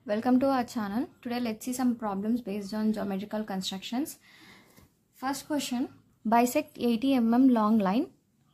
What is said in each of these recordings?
Welcome to our channel. Today let's see some problems based on geometrical constructions. First question, bisect 80 mm long line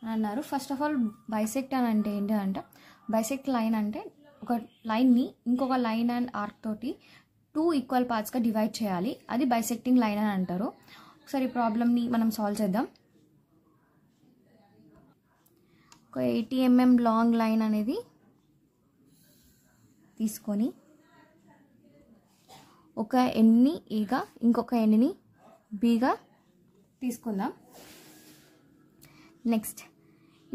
అన్నారు. First of all bisect అని అంటే ఏంటి అంటే bisect line అంటే ఒక లైన్ని ఇంకొక లైన్ అండ్ ఆర్క్ తోటి 2 ఈక్వల్ పార్ట్స్గా డివైడ్ చేయాలి. అది బైసెక్టింగ్ లైన్ అని అంటారు. ఒకసారి ఈ ప్రాబ్లమ్ని మనం సాల్వ్ చేద్దాం. ఒక 80 mm లాంగ్ లైన్ అనేది తీసుకొని ఒక ఎండ్ని ఏగా ఇంకొక ఎండ్ని బీగా తీసుకుందాం. నెక్స్ట్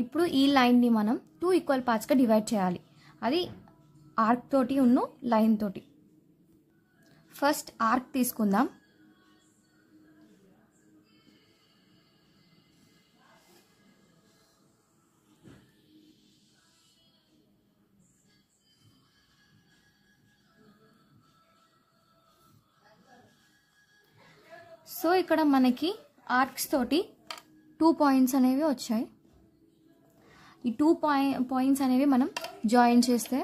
ఇప్పుడు ఈ లైన్ని మనం 2 ఈక్వల్ పార్ట్స్గా డివైడ్ చేయాలి. అది ఆర్క్ తోటి ఉన్న లైన్ తోటి. ఫస్ట్ ఆర్క్ తీసుకుందాం. సో ఇక్కడ మనకి ఆర్క్స్ తోటి 2 పాయింట్స్ అనేవి వచ్చాయి. ఈ 2 పాయింట్స్ అనేవి మనం జాయిన్ చేస్తే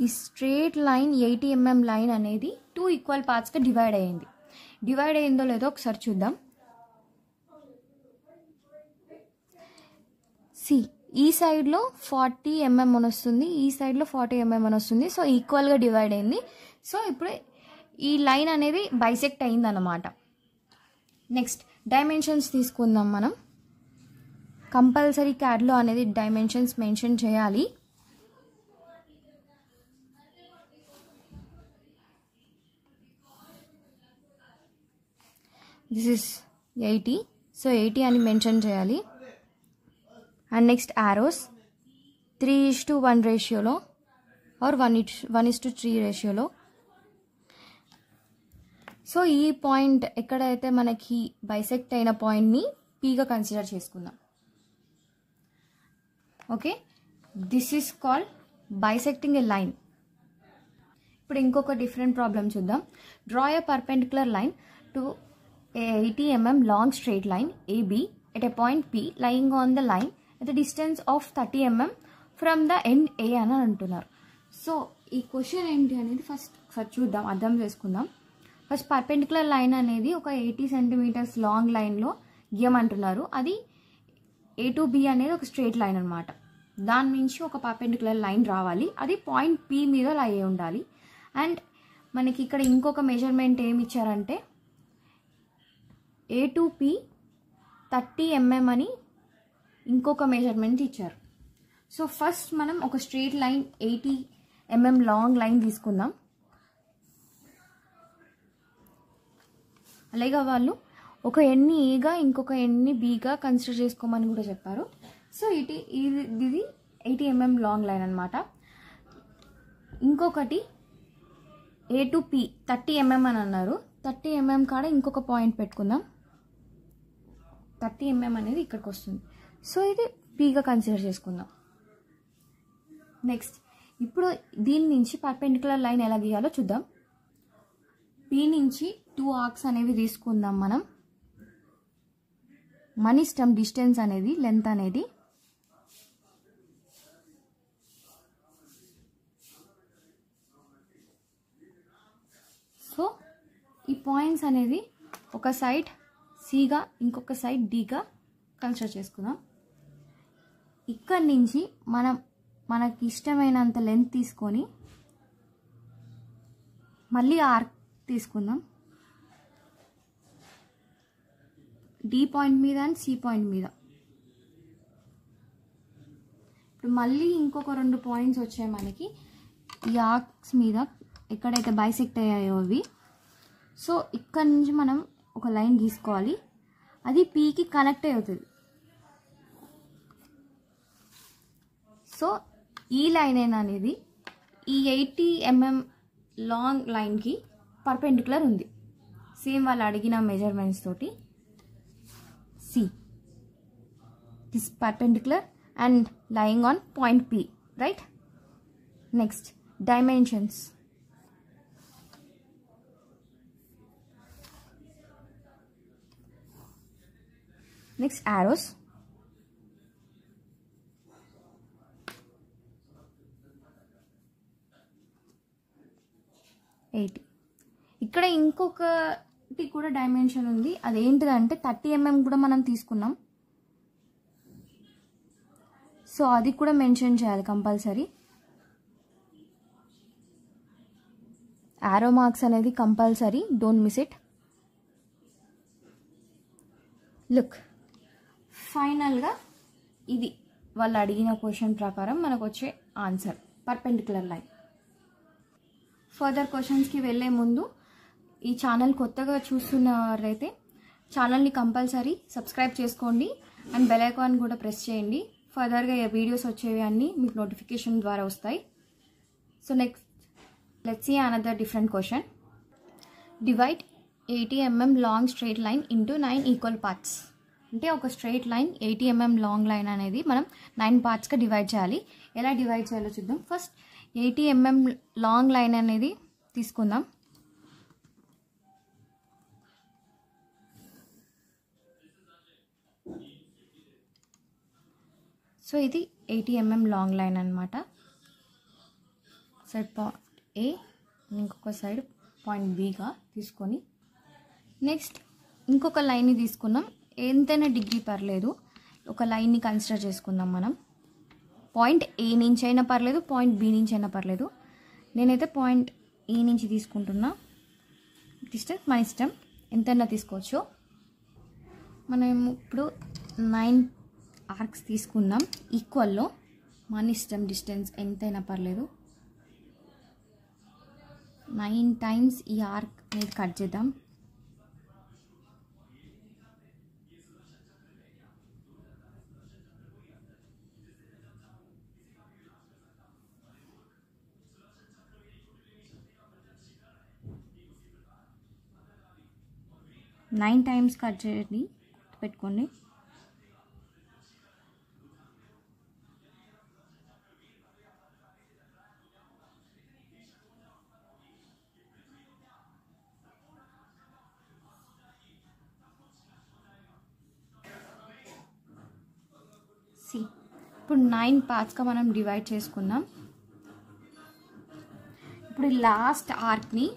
ఈ స్ట్రేట్ లైన్ 80 mm లైన్ అనేది 2 ఈక్వల్ పార్ట్స్గా డివైడ్ అయ్యింది. డివైడ్ అయ్యిందో లేదో ఒకసారి చూద్దాం. ఈ సైడ్లో 40 mm అని వస్తుంది, ఈ సైడ్లో 40 mm అని వస్తుంది. సో ఈక్వల్గా డివైడ్ అయింది. సో ఇప్పుడు ఈ లైన్ అనేది బైసెక్ట్ అయిందన్నమాట. నెక్స్ట్ డైమెన్షన్స్ తీసుకుందాం. మనం కంపల్సరీ క్యాడ్లో అనేది డైమెన్షన్స్ మెన్షన్ చేయాలి. This is 80. సో 80 అని మెన్షన్ చేయాలి. అండ్ నెక్స్ట్ యారోస్ 3:1 రేషియోలో ఆర్ 1:3 రేషియోలో. సో ఈ పాయింట్ ఎక్కడైతే మనకి బైసెక్ట్ అయిన పాయింట్ని పీగా కన్సిడర్ చేసుకుందాం. Okay, this is called bisecting a line. ఇప్పుడు ఇంకొక డిఫరెంట్ ప్రాబ్లం చూద్దాం. Draw a perpendicular line to 80 mm long straight line AB at a point P lying on the line at a distance of 30 mm from the end A అని అంటున్నారు. So ఈ question ఏంటి అనేది first చూద్దాం, అర్థం చేసుకుందాం. First perpendicular line అనేది ఒక 80 cm లాంగ్ లైన్లో గీయమంటున్నారు. అది A to B అనేది ఒక స్ట్రైట్ లైన్ అనమాట. దాని నుంచి ఒక పర్పెండిక్యులర్ లైన్ రావాలి. అది పాయింట్ P మీద లై ఉండాలి. అండ్ మనకి ఇక్కడ ఇంకొక మెజర్మెంట్ ఏమి ఇచ్చారంటే A to P 30 mm అని ఇంకొక మెజర్మెంట్ ఇచ్చారు. సో ఫస్ట్ మనం ఒక straight line 80 mm long line తీసుకుందాం. అలాగే వాళ్ళు ఒక ఎన్ని ఏగా ఇంకొక ఎన్ని బీగా కన్సిడర్ చేసుకోమని కూడా చెప్పారు. సో ఇది 80 mm లాంగ్ లైన్ అనమాట. ఇంకొకటి A to P 30 mm అని అన్నారు. 30 mm కాడ ఇంకొక పాయింట్ పెట్టుకుందాం. 30 mm అనేది ఇక్కడికి వస్తుంది. సో ఇది బీగా కన్సిడర్ చేసుకుందాం. నెక్స్ట్ ఇప్పుడు దీని నుంచి పర్పెండిక్యులర్ లైన్ ఎలా గీయాలో చూద్దాం. P నుంచి 2 ఆర్క్స్ అనేవి తీసుకుందాం. మన ఇష్టం, డిస్టెన్స్ అనేది లెంత్ అనేది. సో ఈ పాయింట్స్ అనేది ఒక సైడ్ సిగా ఇంకొక సైడ్ డిగా కన్సిడర్ చేసుకుందాం. ఇక్కడి నుంచి మనకి ఇష్టమైనంత లెంత్ తీసుకొని మళ్ళీ ఆర్క్ తీసుకుందాం. డి పాయింట్ మీద అండ్ సి పాయింట్ మీద. ఇప్పుడు మళ్ళీ ఇంకొక 2 పాయింట్స్ వచ్చాయి మనకి ఈ ఆర్క్స్ మీద ఎక్కడైతే బైసెక్ట్ అయ్యాయో అవి. సో ఇక్కడ నుంచి మనం ఒక లైన్ గీసుకోవాలి. అది పీకి కనెక్ట్ అవుతుంది. సో ఈ లైన్ అనేది ఈ 80 mm లాంగ్ లైన్కి పర్పెండిక్యులర్ ఉంది. సేమ్ వాళ్ళు అడిగిన మెజర్మెంట్స్ తోటి. C is perpendicular and lying on point P, right? Next, dimensions. Next, arrows. 80. ఇక్కడ ఇంకొకటి కూడా డైమెన్షన్ ఉంది, అదేంటిదంటే 30 mm కూడా మనం తీసుకున్నాం. సో అది కూడా మెన్షన్ చేయాలి కంపల్సరీ. యారో మార్క్స్ అనేది compulsory, don't miss it. Look, ఫైనల్గా ఇది వాళ్ళు అడిగిన క్వశ్చన్ ప్రకారం మనకు వచ్చే ఆన్సర్, పర్పెండిక్యులర్ లైన్. ఫర్దర్ క్వశ్చన్స్కి వెళ్ళే ముందు ఈ ఛానల్ కొత్తగా చూస్తున్నవారైతే ఛానల్ని కంపల్సరీ సబ్స్క్రైబ్ చేసుకోండి అండ్ బెల్ ఐకాన్ కూడా ప్రెస్ చేయండి. ఫర్దర్గా వీడియోస్ వచ్చేవి అన్నీ మీకు నోటిఫికేషన్ ద్వారా వస్తాయి. So next let's see another different question. Divide 80 mm long straight line into 9 equal parts. అంటే ఒక straight line 80 mm long line అనేది మనం 9 పార్ట్స్గా డివైడ్ చేయాలి. ఎలా డివైడ్ చేయాలో చూద్దాం. ఫస్ట్ 80 mm లాంగ్ లైన్ అనేది తీసుకుందాం. సో ఇది 80 mm లాంగ్ లైన్ అనమాట. సైడ్ పాయింట్ ఏ, ఇంకొక సైడ్ పాయింట్ బిగా తీసుకొని నెక్స్ట్ ఇంకొక లైన్ని తీసుకున్నాం. ఎంతైనా డిగ్రీ పర్లేదు, ఒక లైన్ని కన్సిడర్ చేసుకుందాం మనం. పాయింట్ ఏ నుంచి అయినా పర్లేదు, పాయింట్ బి నుంచి అయినా పర్లేదు. నేనైతే పాయింట్ ఏ నుంచి తీసుకుంటున్నా. డిస్టెన్స్ మన ఇష్టం, ఎంతైనా తీసుకోవచ్చు. మనం ఇప్పుడు 9 ఆర్క్స్ తీసుకుందాం ఈక్వల్లో. మన ఇష్టం, డిస్టెన్స్ ఎంతైనా పర్లేదు. 9 టైమ్స్ ఈ ఆర్క్ అనేది కట్ చేద్దాం. నైన్ టైమ్స్ కట్ చేయండి, పెట్టుకోండి. ఇప్పుడు 9 పార్ట్స్గా మనం డివైడ్ చేసుకుందాం. ఇప్పుడు లాస్ట్ ఆర్క్ని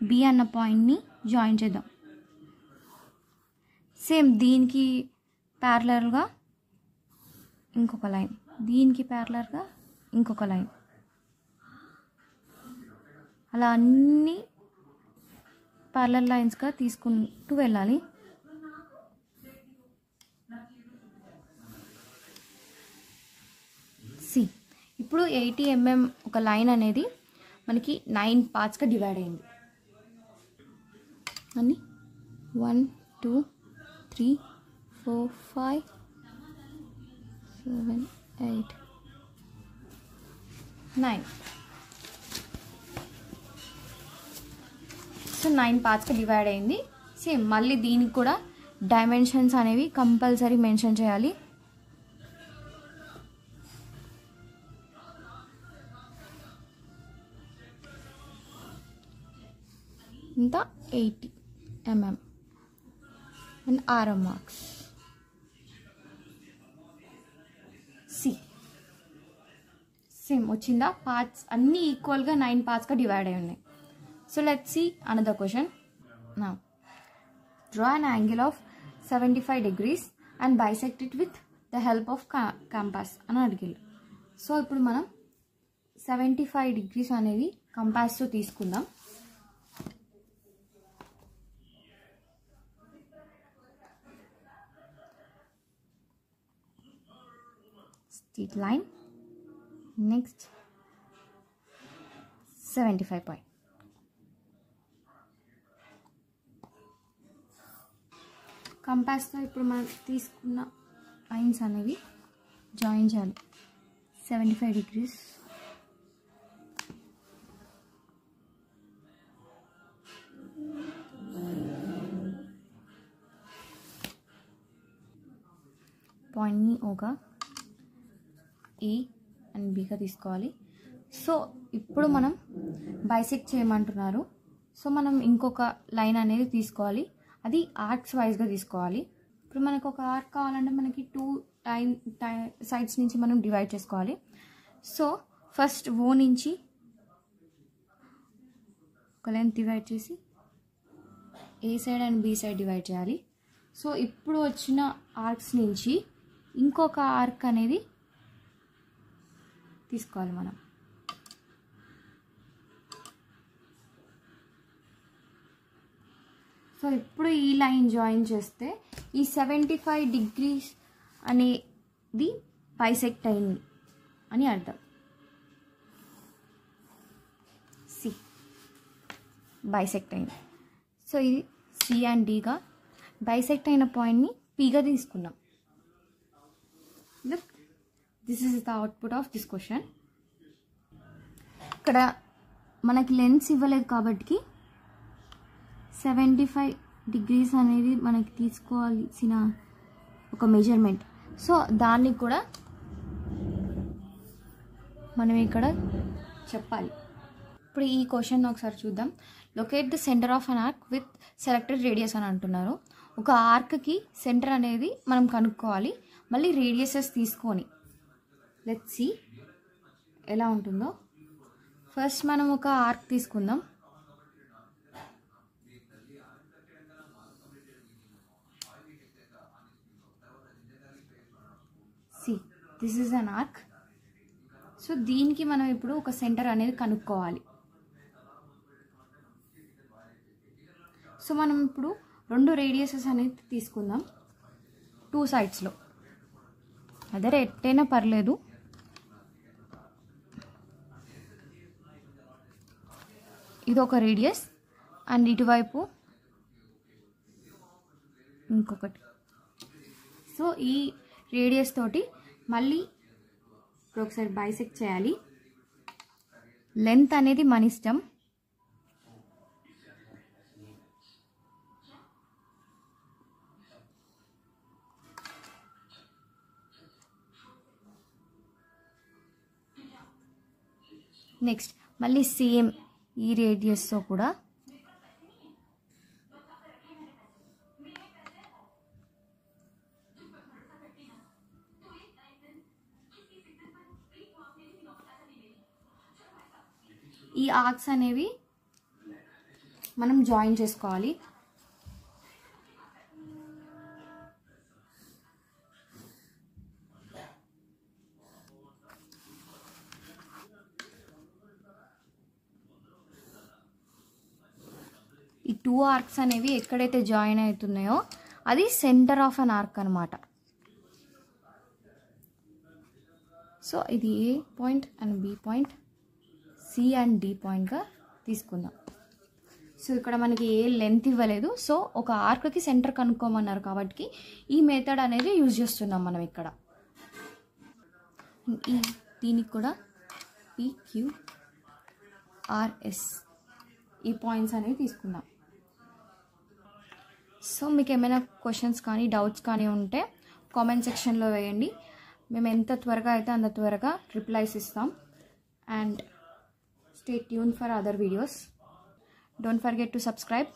బి అన్న పాయింట్ని జాయిన్ చేద్దాం. సేమ్ దీనికి ప్యారలల్గా ఇంకొక లైన్, దీనికి ప్యారలల్గా ఇంకొక లైన్, అలా అన్నీ ప్యారలల్ లైన్స్గా తీసుకుంటూ వెళ్ళాలి. ఇప్పుడు 80 mm ఒక లైన్ అనేది మనకి 9 పార్ట్స్గా డివైడ్ అయింది. అని 1 2 3 4 5 7 8 9. సో 9 పార్ట్స్గా డివైడ్ అయింది. సేమ్ మళ్ళీ దీనికి కూడా డైమెన్షన్స్ అనేవి కంపల్సరీ మెన్షన్ చేయాలి. ఇంత 80 mm అండ్ ఆరో మార్క్స్. సేమ్ వచ్చిందా? పార్ట్స్ అన్నీ ఈక్వల్గా 9 పార్ట్స్గా డివైడ్ అయి ఉన్నాయి. So let's see another question. Now draw an angle of 75 degrees and bisect it with the help of compass అని అడిగారు. సో ఇప్పుడు మనం 75 degrees అనేది కంపాస్తో తీసుకుందాం. Straight line, next 75 point. కంపాస్తో ఇప్పుడు మనం తీసుకున్న లైన్స్ అనేవి జాయిన్ చేయాలి. 75 degrees. పాయింట్ని ఒక ఏ అండ్ బిగా తీసుకోవాలి. సో ఇప్పుడు మనం బైసెక్ట్ చేయమంటున్నారు. సో మనం ఇంకొక లైన్ అనేది తీసుకోవాలి, అది ఆర్క్స్ వైజ్గా తీసుకోవాలి. ఇప్పుడు మనకు ఒక ఆర్క్ కావాలంటే మనకి 2 సైడ్స్ నుంచి మనం డివైడ్ చేసుకోవాలి. సో ఫస్ట్ ఓ నుంచి ఒక లెంత్ డివైడ్ చేసి A side and B side divide చేయాలి. సో ఇప్పుడు వచ్చిన ఆర్క్స్ నుంచి ఇంకొక ఆర్క్ అనేది తీసుకోవాలి మనం. సో ఇప్పుడు ఈ లైన్ జాయిన్ చేస్తే ఈ 75 degrees అనేది బైసెక్ట్ అయింది అని అర్థం. సి బైసెక్ట్ అయింది. సో ఇది సి అండ్ డిగా బైసెక్ట్ అయిన పాయింట్ని పీగా తీసుకున్నాం. Look, this is the output of this question. ఇక్కడ మనకి లెన్స్ ఇవ్వలేదు కాబట్టి 75 degrees అనేది మనకి తీసుకోవాల్సిన ఒక మెజర్మెంట్. సో దాన్ని కూడా మనం ఇక్కడ చెప్పాలి. ఇప్పుడు ఈ క్వశ్చన్ ఒకసారి చూద్దాం. Locate the centre of an arc with selected radius అని అంటున్నారు. ఒక ఆర్క్కి సెంటర్ అనేది మనం కనుక్కోవాలి, మళ్ళీ రేడియసెస్ తీసుకొని. లెట్స్ సీ ఎలా ఉంటుందో. ఫస్ట్ మనం ఒక ఆర్క్ తీసుకుందాం. See, this is an arc. So దీనికి మనం ఇప్పుడు ఒక సెంటర్ అనేది కనుక్కోవాలి. సో మనం ఇప్పుడు 2 రేడియసెస్ అనేది తీసుకుందాం 2 సైడ్స్లో. అదే ఎట్టైనా పర్లేదు. ఇది ఒక రేడియస్ అండ్ ఇటువైపు ఇంకొకటి. సో ఈ రేడియస్ తోటి మళ్ళీ ఇప్పుడు ఒకసారి బైసెక్ట్ చేయాలి. లెంత్ అనేది మన ఇష్టం. నెక్స్ట్ మళ్ళీ సేమ్ ఈ రేడియస్తో కూడా ఈ ఆర్క్స్ అనేవి మనం జాయిన్ చేసుకోవాలి. ఈ 2 ఆర్క్స్ అనేవి ఎక్కడైతే జాయిన్ అవుతున్నాయో అది సెంటర్ ఆఫ్ అన్ ఆర్క్ అనమాట. సో ఇది A point and B point, C and D పాయింట్గా తీసుకుందాం. సో ఇక్కడ మనకి ఏ లెంత్ ఇవ్వలేదు. సో ఒక ఆర్క్కి సెంటర్ కనుక్కోమన్నారు కాబట్టి ఈ మెథడ్ అనేది యూజ్ చేస్తున్నాం మనం ఇక్కడ. దీనికి కూడా PQRS ఈ పాయింట్స్ అనేవి తీసుకుందాం. సో మీకు ఏమైనా క్వశ్చన్స్ కానీ డౌట్స్ కానీ ఉంటే కామెంట్ సెక్షన్లో వేయండి. మేము ఎంత త్వరగా అయితే అంత త్వరగా రిప్లైస్ ఇస్తాం. And stay tuned for other videos. Don't forget to subscribe.